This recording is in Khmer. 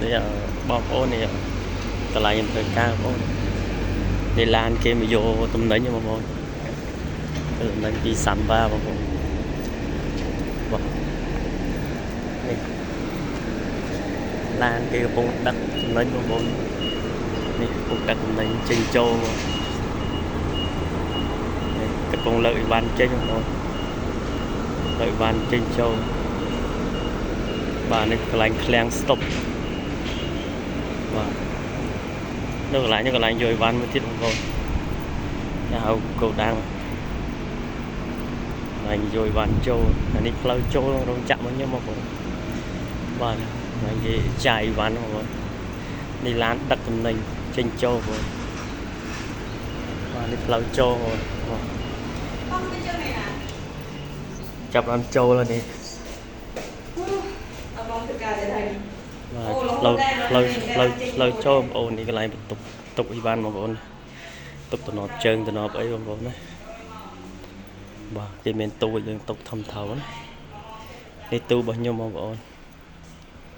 នេះបងប្អូននេះកន្លែងខ្ញុំធ្វើការបងប្អូននេះឡានគេមកយកតំណែងបងប្អូនតំណែងពីសាន់វ៉ាបងប្អូនបាទនេះឡានគេកំពុងដឹកតំណែងបងប្អូននេះកំពុងដឹកតំណែងចេញចូលនេះកំពុងលើកអីវ៉ាន់ចេញបងប្អូនលើកអីវ៉ាន់ចេញចូលបាទនេះកន្លែងឃ្លាំងស្តុបបាទនៅកន្លែងនេះកន្លែងយកអីវ៉ាន់មួយទៀតបងប្អូនគេហៅកោដាំងកន្លែងយកអីវ៉ាន់ចូលអានេះផ្លូវចូលរោងចក្ររបស់ខ្ញុំបងប្អូនបាទកន្លែងគេចាយអីវ៉ាន់បងប្អូននេះឡានដឹកទំនិញចេញចូលបងប្អូនបាទនេះផ្លូវចូលបងប្អូនចាប់បានចូលហើយនេះផ្លូវចូលបងប្អូននេះកន្លែងបន្ទប់អីវ៉ាន់បងប្អូនទុកតំណប់ជើងតំណប់អីបងប្អូនណាបាទគេមានទូយើងទុកធំថោណានេះទូរបស់ខ្ញុំបងប្អូន